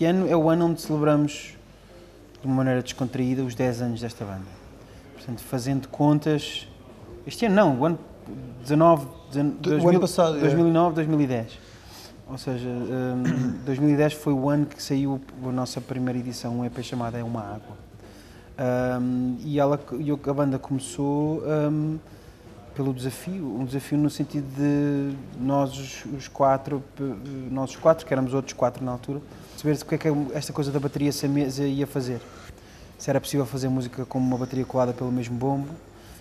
este ano é o ano onde celebramos, de uma maneira descontraída, os 10 anos desta banda. Portanto, fazendo contas... Este ano não, o ano 2009, 2010. Ou seja, 2010 foi o ano que saiu a nossa primeira edição, um EP chamado É Uma Água. E a banda começou pelo desafio, um desafio no sentido de nós os quatro, que éramos outros 4 na altura, perceber o que é que esta coisa da bateria sem mesa ia fazer. Se era possível fazer música com uma bateria colada pelo mesmo bombo,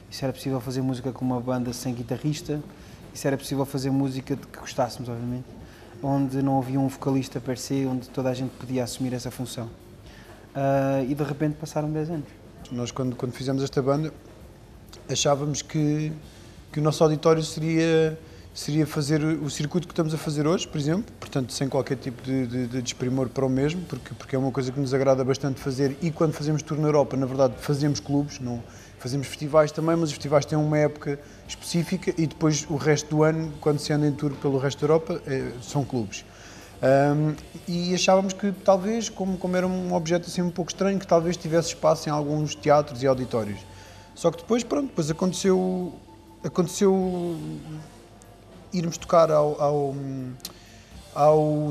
se era possível fazer música com uma banda sem guitarrista, e se era possível fazer música de que gostássemos, obviamente, onde não havia um vocalista per se, onde toda a gente podia assumir essa função. E de repente passaram 10 anos. Nós, quando fizemos esta banda, achávamos que o nosso auditório seria fazer o circuito que estamos a fazer hoje, por exemplo, portanto, sem qualquer tipo de desprimor para o mesmo, porque é uma coisa que nos agrada bastante fazer, e quando fazemos tour na Europa, na verdade, fazemos clubes, não fazemos festivais também, mas os festivais têm uma época específica e depois o resto do ano, quando se anda em tour pelo resto da Europa, são clubes. E achávamos que talvez, como era um objeto assim um pouco estranho, que talvez tivesse espaço em alguns teatros e auditórios. Só que depois, pronto, depois aconteceu irmos tocar ao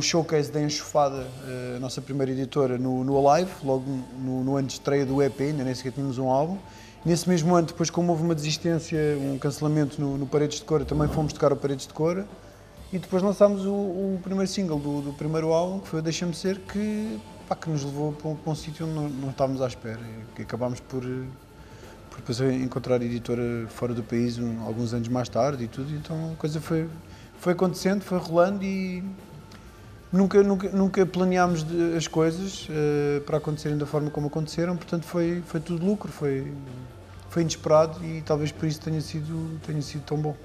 showcase da Enxofada, a nossa primeira editora, no Alive, logo no ano de estreia do EP, ainda nem sequer tínhamos um álbum. Nesse mesmo ano, depois, como houve uma desistência, um cancelamento no Paredes de Cora, também fomos tocar ao Paredes de Cora. E depois lançámos o primeiro single do primeiro álbum, que foi o Deixa-me Ser, que nos levou para um sítio onde não estávamos à espera. E que acabámos por depois encontrar a editora fora do país alguns anos mais tarde e tudo. Então a coisa foi acontecendo, foi rolando e nunca planeámos as coisas para acontecerem da forma como aconteceram. Portanto foi tudo lucro, foi inesperado e talvez por isso tenha sido tão bom.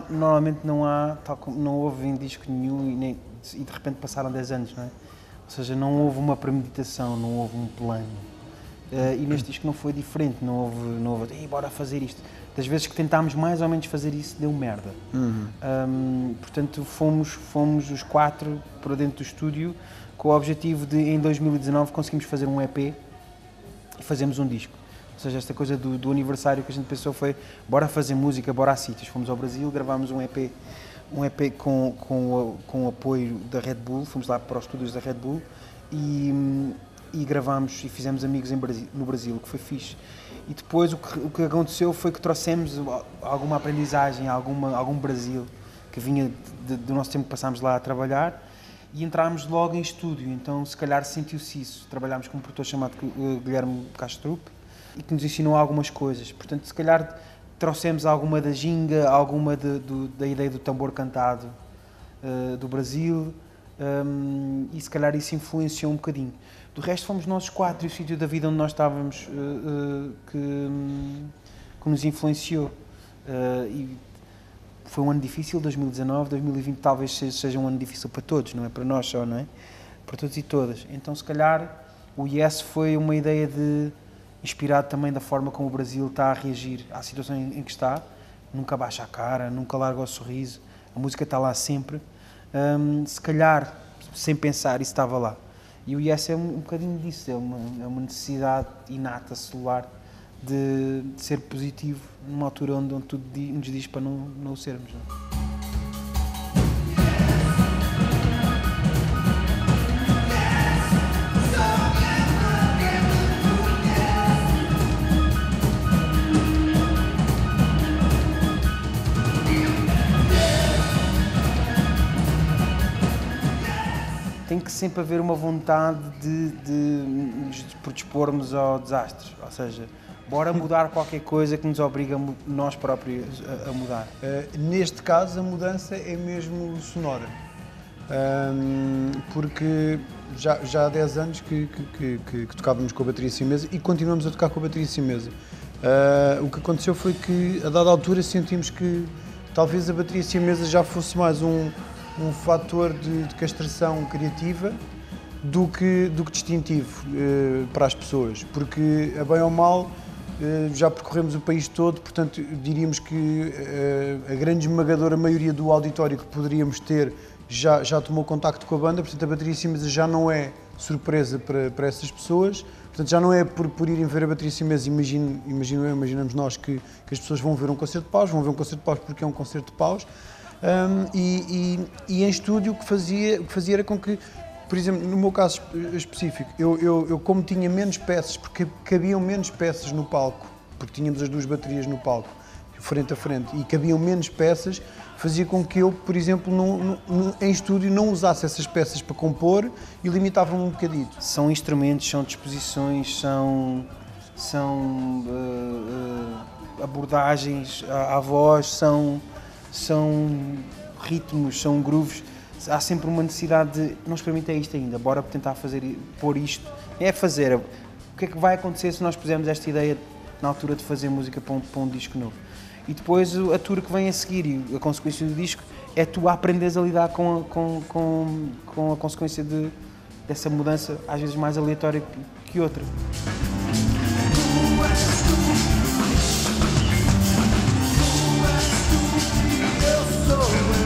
Normalmente não há, tal como não houve em disco nenhum e de repente passaram 10 anos, não é? Ou seja, não houve uma premeditação, não houve um plano. E neste disco não foi diferente, não houve bora fazer isto. Das vezes que tentámos mais ou menos fazer isso, deu merda. Portanto, fomos os 4 para dentro do estúdio com o objetivo de, em 2019, conseguimos fazer um EP e fazemos um disco. Ou seja, esta coisa do aniversário que a gente pensou foi bora fazer música, bora a sítios. Fomos ao Brasil, gravámos um EP com o apoio da Red Bull, fomos lá para os estúdios da Red Bull e gravámos e fizemos amigos no Brasil, que foi fixe. E depois o que aconteceu foi que trouxemos alguma aprendizagem, algum Brasil que vinha do nosso tempo que passámos lá a trabalhar e entrámos logo em estúdio, então se calhar sentiu-se isso. Trabalhámos com um produtor chamado Guilherme Castrup e que nos ensinou algumas coisas, portanto se calhar trouxemos alguma da ginga, alguma da ideia do tambor cantado do Brasil e se calhar isso influenciou um bocadinho. Do resto fomos nós 4 e o sítio da vida onde nós estávamos que nos influenciou. E foi um ano difícil, 2019, 2020 talvez seja um ano difícil para todos, não é para nós só, não é? Para todos e todas. Então se calhar o Yes foi uma ideia inspirado também da forma como o Brasil está a reagir à situação em que está. Nunca baixa a cara, nunca larga o sorriso, a música está lá sempre. Se calhar, sem pensar, isso estava lá. E o Yes é um bocadinho disso, é uma necessidade inata, celular, de ser positivo numa altura onde tudo nos diz para não o sermos. Não? que sempre haver uma vontade de nos predispormos ao desastre, ou seja, bora mudar qualquer coisa que nos obriga nós próprios a mudar. Neste caso, a mudança é mesmo sonora, porque já há 10 anos que tocávamos com a bateria Simesa e continuamos a tocar com a bateria Simesa. O que aconteceu foi que, a dada altura, sentimos que talvez a bateria Simesa já fosse mais um fator de castração criativa do que distintivo para as pessoas, porque, a bem ou mal, já percorremos o país todo, portanto diríamos que a grande esmagadora maioria do auditório que poderíamos ter já tomou contacto com a banda, portanto a bateria Simesa já não é surpresa para essas pessoas, portanto já não é por irem ver a bateria Simesa, imaginamos nós que as pessoas vão ver um concerto de paus, vão ver um concerto de paus porque é um concerto de paus, e em estúdio o que fazia era com que, por exemplo, no meu caso específico, eu como tinha menos peças, porque cabiam menos peças no palco, porque tínhamos as duas baterias no palco, frente a frente, e cabiam menos peças, fazia com que eu, por exemplo, em estúdio não usasse essas peças para compor e limitava-me um bocadito. São instrumentos, são disposições, são abordagens à voz, são ritmos, são grooves. Há sempre uma necessidade de, não experimentei isto ainda, bora tentar pôr isto. É fazer. O que é que vai acontecer se nós pusermos esta ideia na altura de fazer música para um disco novo? E depois a tour que vem a seguir e a consequência do disco é tu aprenderes a lidar com a consequência dessa mudança, às vezes mais aleatória que outra. Eu sou